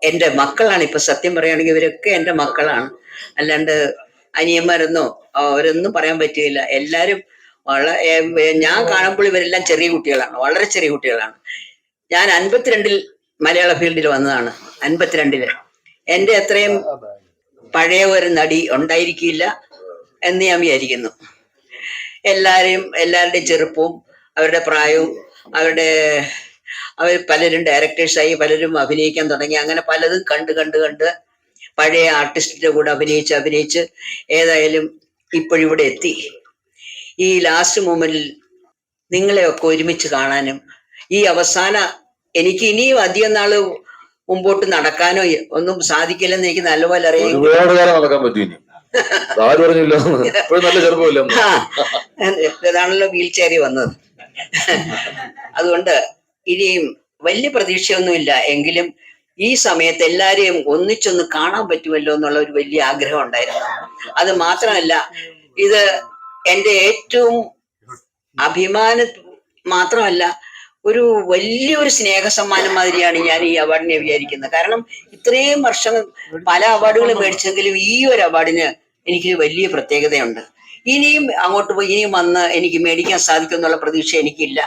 എൻ്റെ മക്കളാണ്. ഇപ്പൊ സത്യം പറയുകയാണെങ്കിൽ ഇവരൊക്കെ എൻ്റെ മക്കളാണ്. അല്ലാണ്ട് അനിയന്മാരെന്നോ അവരൊന്നും പറയാൻ പറ്റുകയില്ല. എല്ലാരും ഞാൻ കാണുമ്പോൾ ഇവരെല്ലാം ചെറിയ കുട്ടികളാണ്, വളരെ ചെറിയ കുട്ടികളാണ്. ഞാൻ 52-ൽ മലയാള ഫീൽഡിൽ വന്നതാണ്. 52-ല് എൻ്റെ അത്രയും പഴയ ഒരു നടി ഉണ്ടായിരിക്കില്ല എന്ന് ഞാൻ വിചാരിക്കുന്നു. എല്ലാവരുടെയും ചെറുപ്പവും അവരുടെ പ്രായവും അവരുടെ അവർ പലരും ഡയറക്ടേഴ്സായി, പലരും അഭിനയിക്കാൻ തുടങ്ങി. അങ്ങനെ പലതും കണ്ട് കണ്ട് കണ്ട് പഴയ ആർട്ടിസ്റ്റിന്റെ കൂടെ അഭിനയിച്ച് ഏതായാലും ഇപ്പോഴിവിടെ എത്തി. ഈ ലാസ്റ്റ് മൊമെന്റിൽ നിങ്ങളെയൊക്കെ ഒരുമിച്ച് കാണാനും ഈ അവസാന എനിക്ക് ഇനിയും അധികം നാള് മുമ്പോട്ട് നടക്കാനോ ഒന്നും സാധിക്കില്ലെന്ന് എനിക്ക് നല്ലപോലെ അറിയാം. ഒരുപാട് കാലം നടക്കാൻ പറ്റും. ആര് പറഞ്ഞില്ല, നല്ല ചെറുപ്പമില്ല. ഇതാണല്ലോ വീൽ ചെയറിൽ വന്നത്. അതുകൊണ്ട് ഇനിയും വലിയ പ്രതീക്ഷയൊന്നുമില്ല. എങ്കിലും ഈ സമയത്ത് എല്ലാരെയും ഒന്നിച്ചൊന്ന് കാണാൻ പറ്റുമല്ലോ എന്നുള്ള ഒരു വലിയ ആഗ്രഹം ഉണ്ടായിരുന്നു. അത് മാത്രമല്ല, ഇത് എൻ്റെ ഏറ്റവും അഭിമാനം മാത്രമല്ല, ഒരു വലിയൊരു സ്നേഹ സമ്മാനം മാതിരിയാണ് ഞാൻ ഈ അവാർഡിനെ വിചാരിക്കുന്നത്. കാരണം ഇത്രയും വർഷം പല അവാർഡുകൾ മേടിച്ചെങ്കിലും ഈ ഒരു അവാർഡിന് എനിക്ക് വലിയ പ്രത്യേകതയുണ്ട്. ഇനിയും അങ്ങോട്ട് പോയി ഇനിയും വന്ന് എനിക്ക് മേടിക്കാൻ സാധിക്കും എന്നുള്ള പ്രതീക്ഷ എനിക്കില്ല.